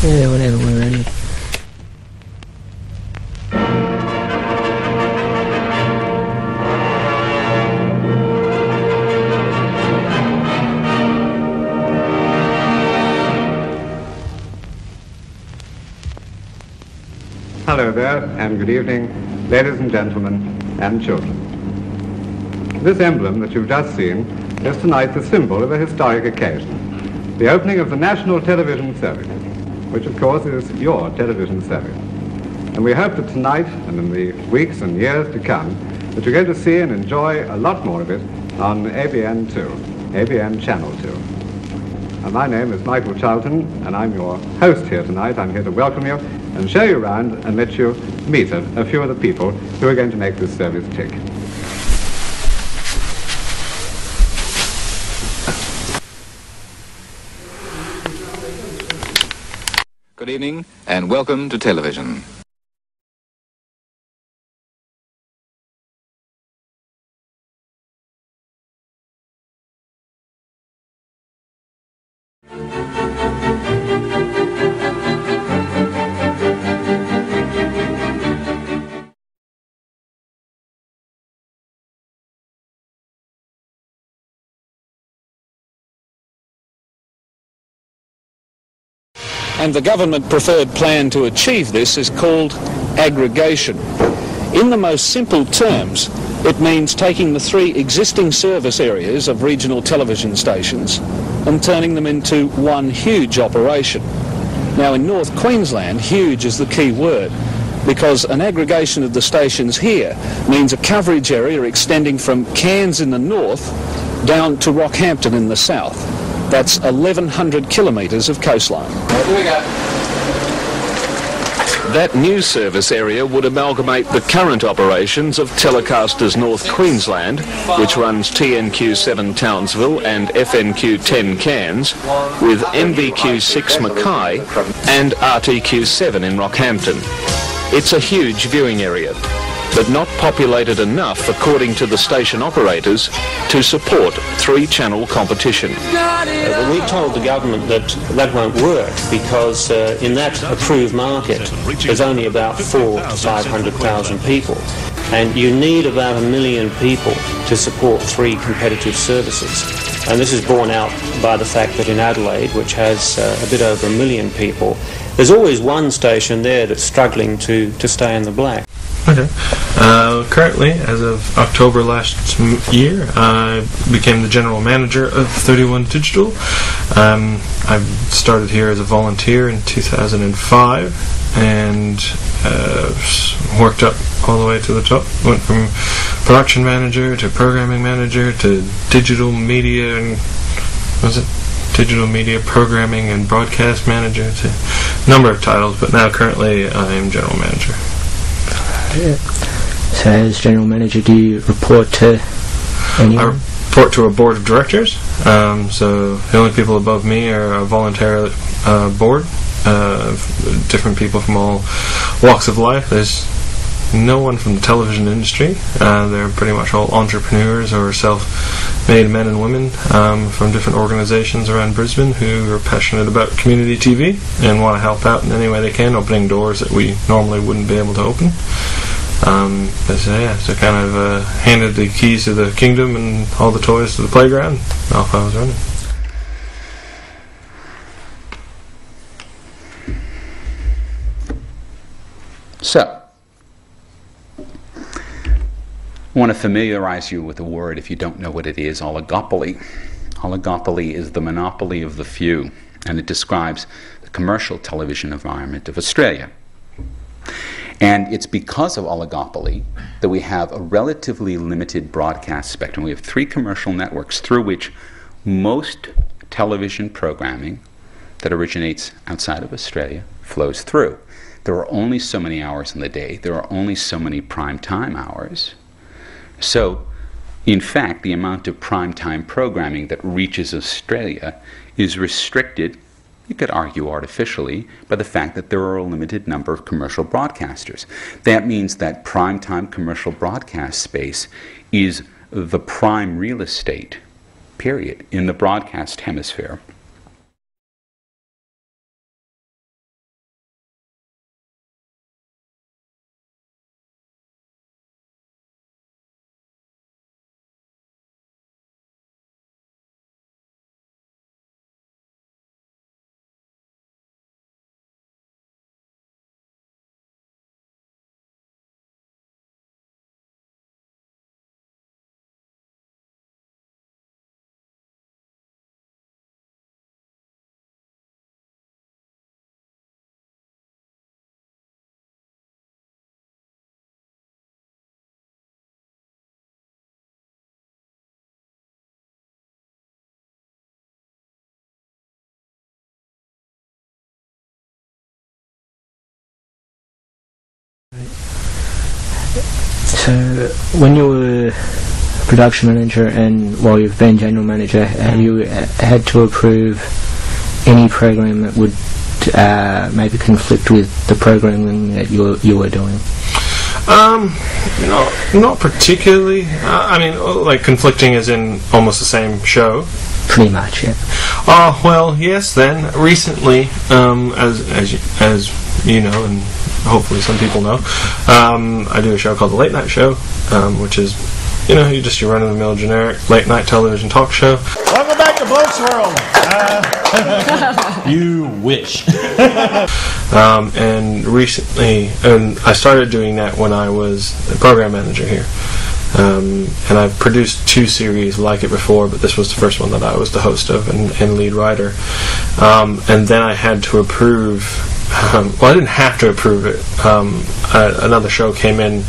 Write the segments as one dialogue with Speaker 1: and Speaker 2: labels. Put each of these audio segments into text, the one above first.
Speaker 1: Yeah, whatever, we're ready.
Speaker 2: Hello there, and good evening, ladies and gentlemen, and children. This emblem that you've just seen is tonight the symbol of a historic occasion, the opening of the national television service, which of course is your television service. And we hope that tonight, and in the weeks and years to come, that you're going to see and enjoy a lot more of it on ABN2, ABN Channel 2. And my name is Michael Charlton, and I'm your host here tonight. I'm here to welcome you and show you around and let you meet a few of the people who are going to make this service tick.
Speaker 3: Good evening and welcome to television.
Speaker 4: And the government preferred plan to achieve this is called aggregation. In the most simple terms, it means taking the three existing service areas of regional television stations and turning them into one huge operation. Now in North Queensland, huge is the key word, because an aggregation of the stations here means a coverage area extending from Cairns in the north down to Rockhampton in the south. That's 1,100 kilometres of coastline.
Speaker 3: Here we go.
Speaker 4: That new service area would amalgamate the current operations of Telecasters North Queensland, which runs TNQ7 Townsville and FNQ10 Cairns, with MBQ6 Mackay and RTQ7 in Rockhampton. It's a huge viewing area, but not populated enough, according to the station operators, to support three-channel competition.
Speaker 5: But we told the government that that won't work because in that approved market there's only about 400,000 to 500,000 people, and you need about 1 million people to support three competitive services. And this is borne out by the fact that in Adelaide, which has a bit over 1 million people, there's always one station there that's struggling to stay in the black.
Speaker 6: Okay. Currently, as of October last year, I became the general manager of 31 Digital. I started here as a volunteer in 2005 and worked up all the way to the top. Went from production manager to programming manager to digital media and digital media programming and broadcast manager to a number of titles, but now currently I am general manager.
Speaker 1: Yeah. So as general manager, do you report to anyone?
Speaker 6: I report to a board of directors. So the only people above me are a voluntary board, different people from all walks of life. There's no one from the television industry. They're pretty much all entrepreneurs or self-made men and women from different organisations around Brisbane who are passionate about community TV and want to help out in any way they can, opening doors that we normally wouldn't be able to open. So kind of handed the keys to the kingdom and all the toys to the playground. Off I was running.
Speaker 7: So, I want to familiarize you with the word, if you don't know what it is, oligopoly. Oligopoly is the monopoly of the few, and it describes the commercial television environment of Australia. And it's because of oligopoly that we have a relatively limited broadcast spectrum. We have 3 commercial networks through which most television programming that originates outside of Australia flows through. There are only so many hours in the day. There are only so many prime time hours. So, in fact, the amount of prime time programming that reaches Australia is restricted, you could argue artificially, by the fact that there are a limited number of commercial broadcasters. That means that prime-time commercial broadcast space is the prime real estate, period, in the broadcast hemisphere.
Speaker 1: So, when you were production manager and while you've been general manager, have you had to approve any program that would maybe conflict with the programming that you were doing?
Speaker 6: Not particularly. I mean, like conflicting as in almost the same show.
Speaker 1: Pretty much, yeah.
Speaker 6: Oh, well, yes. Then recently, as you know, and hopefully some people know, I do a show called The Late Night Show, which is, you're just your run-of-the-mill generic late night television talk show.
Speaker 8: Welcome back to Bloke's World. You wish.
Speaker 6: And recently, and I started doing that when I was the program manager here. And I've produced 2 series like it before, but this was the first one that I was the host of and lead writer. And then I had to approve, I didn't have to approve it. Another show came in,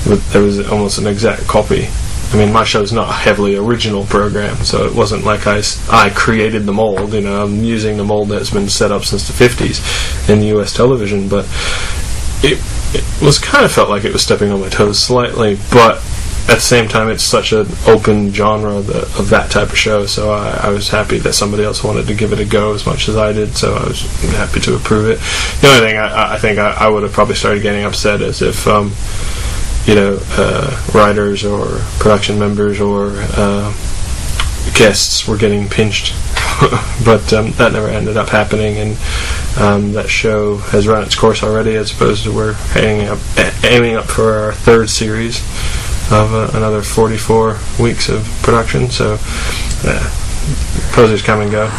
Speaker 6: there was almost an exact copy. I mean, my show's not a heavily original program, so it wasn't like I created the mold. I'm using the mold that's been set up since the 50s in US television, but it was kind of felt like it was stepping on my toes slightly, but at the same time, it's such an open genre of that type of show, so I was happy that somebody else wanted to give it a go as much as I did, so I was happy to approve it. The only thing I think I would have probably started getting upset is if writers or production members or guests were getting pinched. But that never ended up happening, and that show has run its course already. I suppose we're aiming up for our 3rd series of another 44 weeks of production, so posers come and go.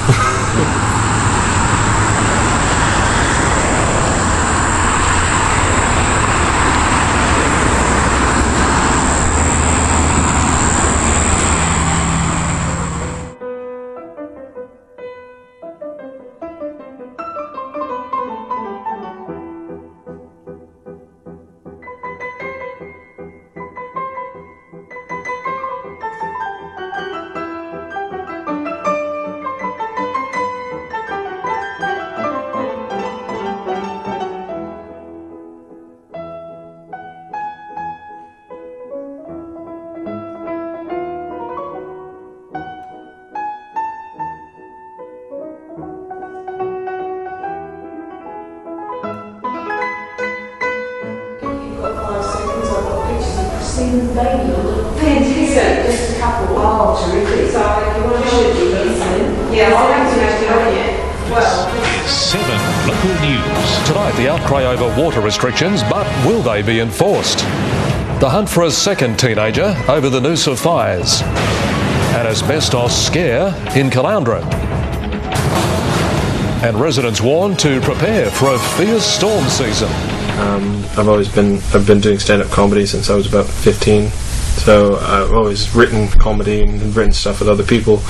Speaker 9: Fantastic. Just a couple. Oh, terrific. So if you want to should be listening. Yeah, I'll have to know yet. Well.
Speaker 10: 7 local news. Tonight, the outcry over water restrictions, but will they be enforced? The hunt for a second teenager over the noose of fires. An asbestos scare in Caloundra. And residents warned to prepare for a fierce storm season.
Speaker 6: I've been doing stand-up comedy since I was about 15. So I've always written comedy and written stuff with other people,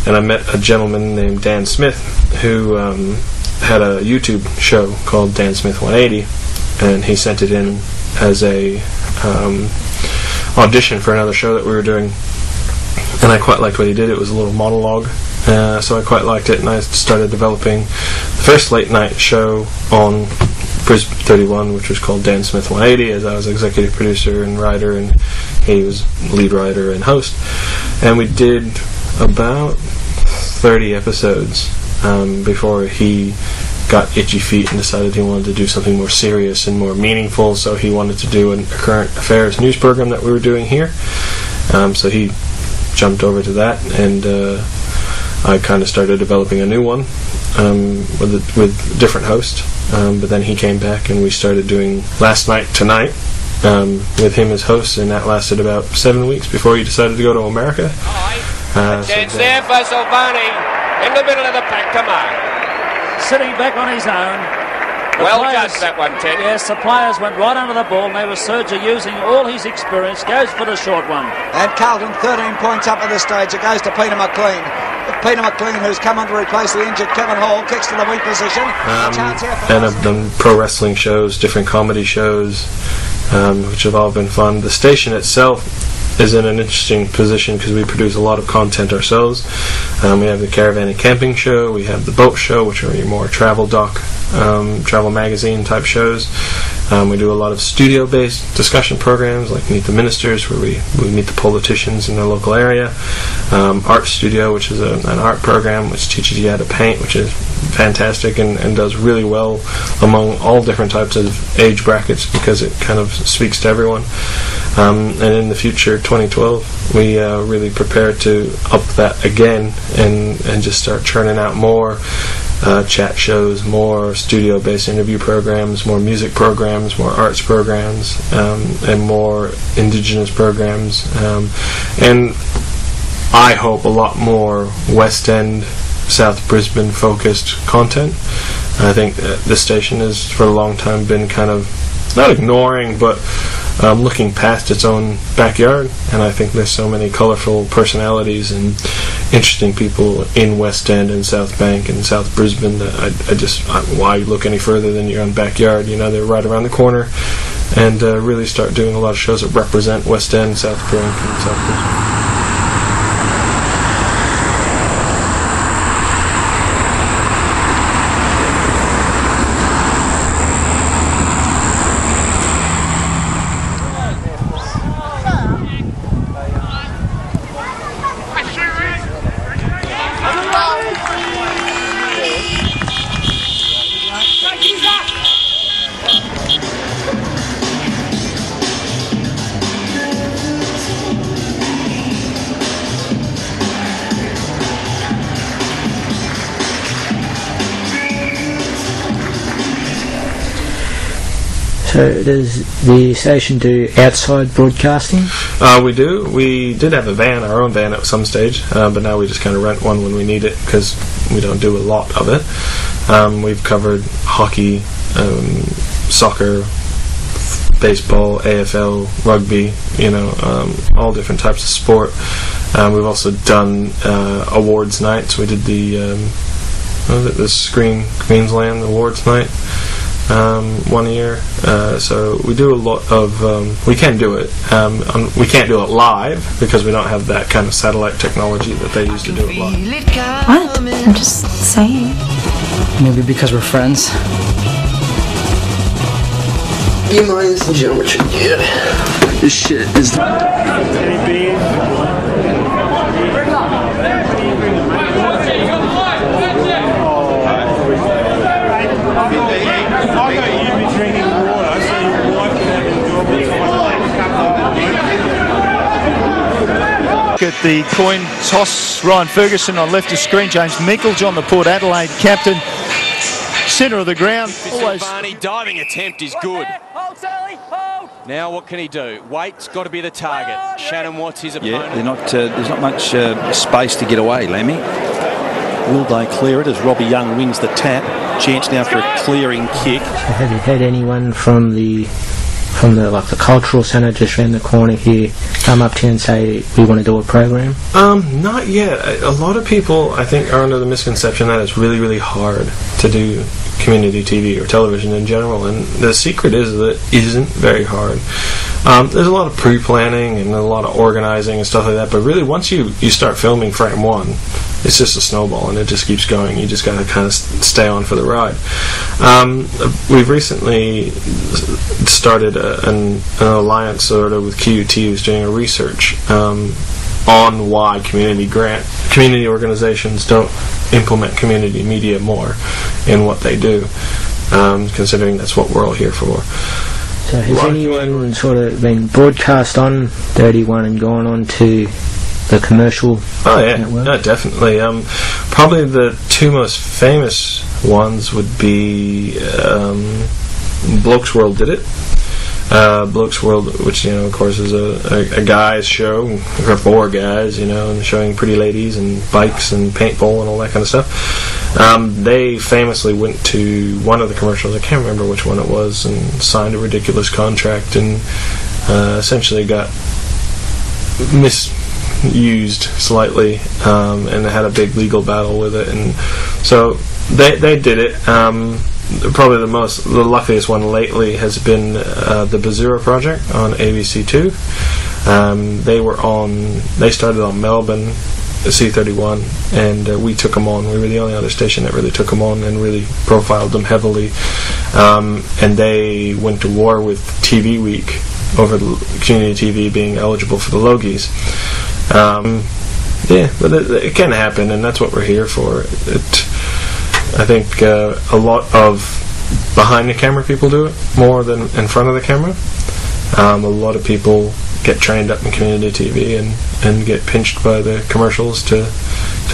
Speaker 6: and I met a gentleman named Dan Smith who had a YouTube show called Dan Smith 180, and he sent it in as a audition for another show that we were doing, and I quite liked what he did. It was a little monologue, so I quite liked it, and I started developing the first late night show on Brisbane 31, which was called Dan Smith 180, as I was executive producer and writer, and he was lead writer and host. And we did about 30 episodes before he got itchy feet and decided he wanted to do something more serious and more meaningful, so he wanted to do a current affairs news program that we were doing here. So he jumped over to that, and I kind of started developing a new one with a different host. But then he came back, and we started doing Last Night Tonight with him as host, and that lasted about 7 weeks before he decided to go to America.
Speaker 11: It's there for Silvani in the middle of the pack. Come on.
Speaker 12: Sitting back on his own.
Speaker 11: Well judged, that one, Ted.
Speaker 12: Yes, the players went right under the ball, and they were Sergio using all his experience. Goes for the short one.
Speaker 13: And Carlton 13 points up at this stage. It goes to Peter McLean. Peter McLean, who's come on to replace the injured Kevin Hall, kicks to the weak position.
Speaker 6: And I've done pro wrestling shows, different comedy shows, which have all been fun. The station itself is in an interesting position because we produce a lot of content ourselves. We have the Caravan and Camping Show, we have the Boat Show, which are your more travel doc, travel magazine type shows. We do a lot of studio-based discussion programs like Meet the Ministers, where we meet the politicians in their local area. Art Studio, which is an art program which teaches you how to paint, which is fantastic and does really well among all different types of age brackets because it kind of speaks to everyone. And in the future, 2012, we really prepare to up that again and just start churning out more chat shows, more studio-based interview programs, more music programs, more arts programs, and more indigenous programs, and I hope a lot more West End, South Brisbane focused content. I think this station has for a long time been kind of not ignoring but looking past its own backyard, and I think there's so many colourful personalities and interesting people in West End and South Bank and South Brisbane that why look any further than your own backyard? You know, they're right around the corner, and really start doing a lot of shows that represent West End, South Bank and South Brisbane.
Speaker 1: So does the station do outside broadcasting?
Speaker 6: We do. We did have our own van at some stage, but now we just kind of rent one when we need it because we don't do a lot of it. We've covered hockey, soccer, baseball, AFL, rugby, all different types of sport. We've also done awards nights. We did the Screen Queensland Awards Night 1 year. So we do a lot of. We can do it. We can't do it live because we don't have that kind of satellite technology that they used to do it live.
Speaker 14: What? I'm just saying.
Speaker 15: Maybe because we're friends.
Speaker 16: You mind some geometry? Yeah. This shit is.
Speaker 8: At the coin toss, Ryan Ferguson on left of screen, James Meiklejohn, the Port Adelaide captain, centre of the ground.
Speaker 17: Always. Diving attempt is good. Now what can he do? Wait's got to be the target. Shannon Watts his opponent.
Speaker 18: Yeah, there's not much space to get away, Lemmy. Will they clear it as Robbie Young wins the tap? Chance now for a clearing kick.
Speaker 1: Have you had anyone from the cultural centre just around the corner here come up to you and say we want to do a program?
Speaker 6: Not yet. A lot of people, I think, are under the misconception that it's really, really hard to do community TV or television in general, and the secret is that it isn't very hard. There's a lot of pre-planning and a lot of organising and stuff like that, but really once you start filming frame one, it's just a snowball and it just keeps going. You just got to kind of stay on for the ride. We've recently started an alliance sort of with QUT, who's doing a research on why community organizations don't implement community media more in what they do, considering that's what we're all here for.
Speaker 1: So has anyone sort of been broadcast on 31 and gone on to the commercial network?
Speaker 6: No, definitely. Probably the two most famous ones would be Blokes World did it. Blokes World, which of course is a guy's show for four guys, and showing pretty ladies and bikes and paintball and all that kind of stuff. They famously went to one of the commercials, I can't remember which one it was, and signed a ridiculous contract and essentially got misused slightly, and had a big legal battle with it, and so they did it. Probably the luckiest one lately has been the Bazura Project on ABC2. They started on Melbourne C31, and we took them on. We were the only other station that really took them on and really profiled them heavily. And they went to war with TV Week over the community TV being eligible for the Logies. Yeah, but it can happen, and that's what we're here for. I think a lot of behind the camera people do it more than in front of the camera. A lot of people get trained up in community TV and get pinched by the commercials to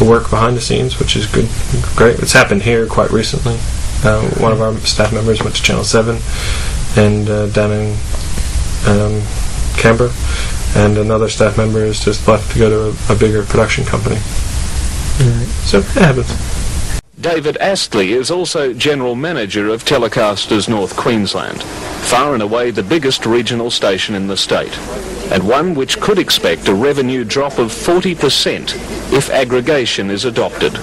Speaker 6: work behind the scenes, which is good, great. It's happened here quite recently. One of our staff members went to Channel 7 and down in Canberra, and another staff member has just left to go to a bigger production company. So it happens.
Speaker 4: David Astley is also General Manager of Telecasters North Queensland, far and away the biggest regional station in the state, and one which could expect a revenue drop of 40% if aggregation is adopted.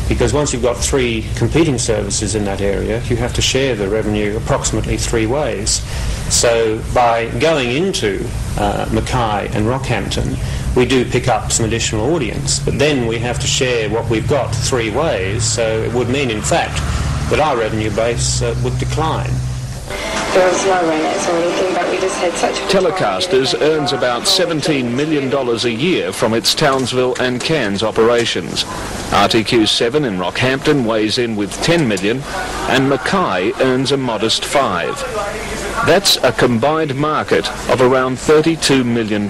Speaker 5: Because once you've got 3 competing services in that area, you have to share the revenue approximately 3 ways. So by going into Mackay and Rockhampton, we do pick up some additional audience, but then we have to share what we've got 3 ways, so it would mean, in fact, that our revenue base would decline.
Speaker 9: There was no remits or anything, but we just had such a
Speaker 4: Telecasters earns about $17 million a year from its Townsville and Cairns operations. RTQ7 in Rockhampton weighs in with $10 million, and Mackay earns a modest $5. That's a combined market of around $32 million.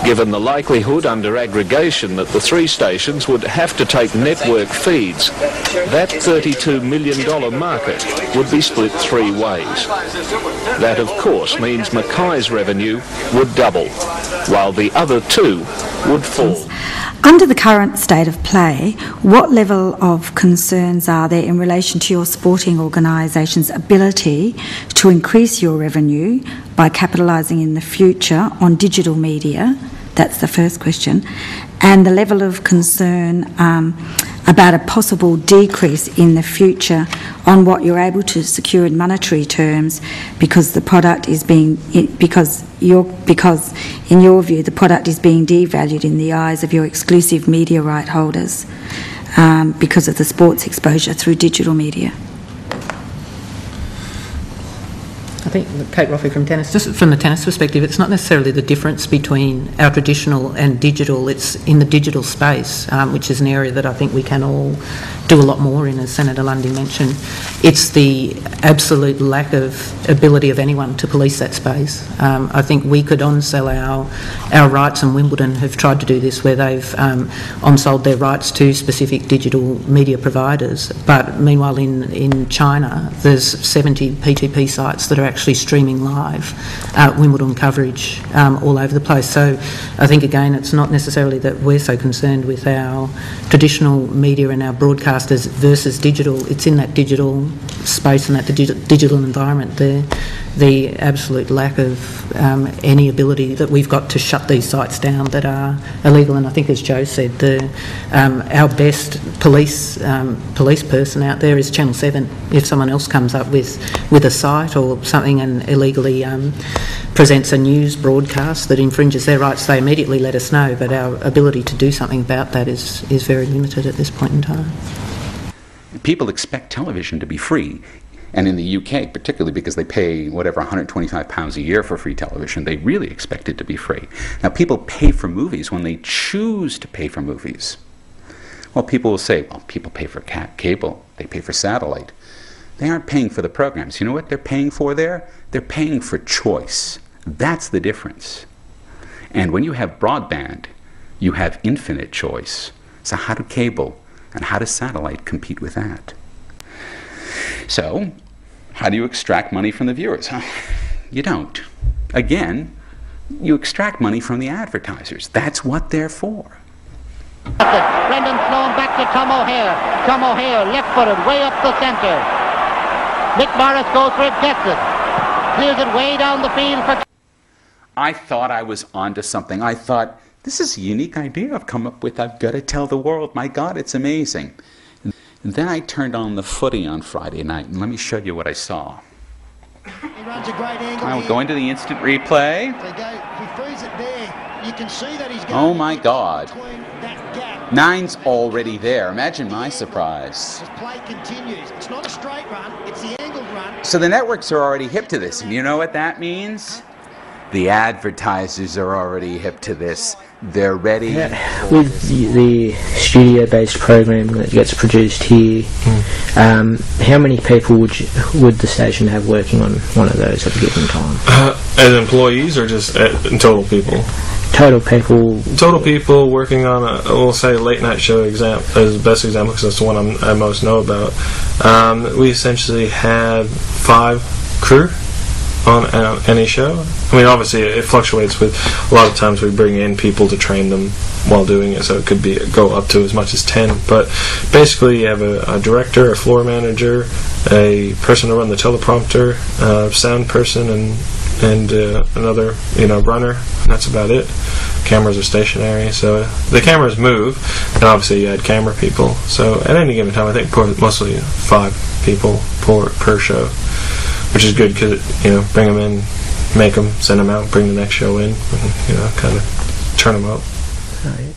Speaker 4: Given the likelihood under aggregation that the 3 stations would have to take network feeds, that $32 million market would be split 3 ways. That, of course, means Mackay's revenue would double, while the other 2 would fall.
Speaker 14: Under the current state of play, what level of concerns are there in relation to your sporting organisation's ability to increase your revenue by capitalising in the future on digital media? That's the first question. And the level of concern about a possible decrease in the future on what you're able to secure in monetary terms because the product is being because in your view the product is being devalued in the eyes of your exclusive media right holders because of the sports exposure through digital media.
Speaker 19: I think Kate Roffey from tennis, just from the tennis perspective, it's not necessarily the difference between our traditional and digital, it's in the digital space, which is an area that I think we can all do a lot more in, as Senator Lundy mentioned. It's the absolute lack of ability of anyone to police that space. I think we could on-sell our rights, and Wimbledon have tried to do this where they've on-sold their rights to specific digital media providers, but meanwhile in China there's 70 PTP sites that are actually streaming live Wimbledon coverage all over the place. So I think again it's not necessarily that we're so concerned with our traditional media and our broadcasters versus digital. It's in that digital space and that digital environment there, the absolute lack of any ability that we've got to shut these sites down that are illegal. And I think, as Joe said, our best police person out there is Channel 7. If someone else comes up with a site or something and illegally presents a news broadcast that infringes their rights, they immediately let us know, but our ability to do something about that is very limited at this point in time.
Speaker 7: People expect television to be free, and in the UK particularly because they pay whatever £125 a year for free television, they really expect it to be free. Now people pay for movies when they choose to pay for movies. Well, people will say, well, people pay for cable, they pay for satellite. They aren't paying for the programs. You know what they're paying for there? They're paying for choice. That's the difference. And when you have broadband, you have infinite choice. So how do cable and how does satellite compete with that? So, how do you extract money from the viewers? You don't. Again, you extract money from the advertisers. That's what they're for.
Speaker 20: Brendan Sloan back to Tom O'Hare. Tom O'Hare, left-footed, way up the centre. Nick Morris goes for it, gets it. Clears it way down the field for...
Speaker 7: I thought I was onto something. I thought, this is a unique idea I've come up with. I've got to tell the world. My God, it's amazing. And then I turned on the footy on Friday night, and let me show you what I saw.
Speaker 20: He runs a great angle.
Speaker 7: I'll go into the instant replay.
Speaker 20: He frees it there. You can see that he's
Speaker 7: oh my God. 9's already there. Imagine my surprise.
Speaker 21: Play continues. It's not a straight run, it's the angled run.
Speaker 7: So the networks are already hip to this, and you know what that means? The advertisers are already hip to this. They're ready.
Speaker 1: With the studio-based program that gets produced here, how many people would the station have working on one of those at a given time?
Speaker 6: As employees or just total people?
Speaker 1: Total people.
Speaker 6: Total people working on we'll say late night show as the best example because that's the one I most know about. We essentially had 5 crew on any show. I mean, obviously it fluctuates with a lot of times we bring in people to train them while doing it, so it could go up to as much as 10. But basically, you have a director, a floor manager, a person to run the teleprompter, sound person, and another runner. And that's about it. Cameras are stationary, so the cameras move, and obviously you had camera people. So at any given time, I think mostly 5 people per show, which is good because bring them in, make them, send them out, bring the next show in, and kind of turn them out.
Speaker 1: Right.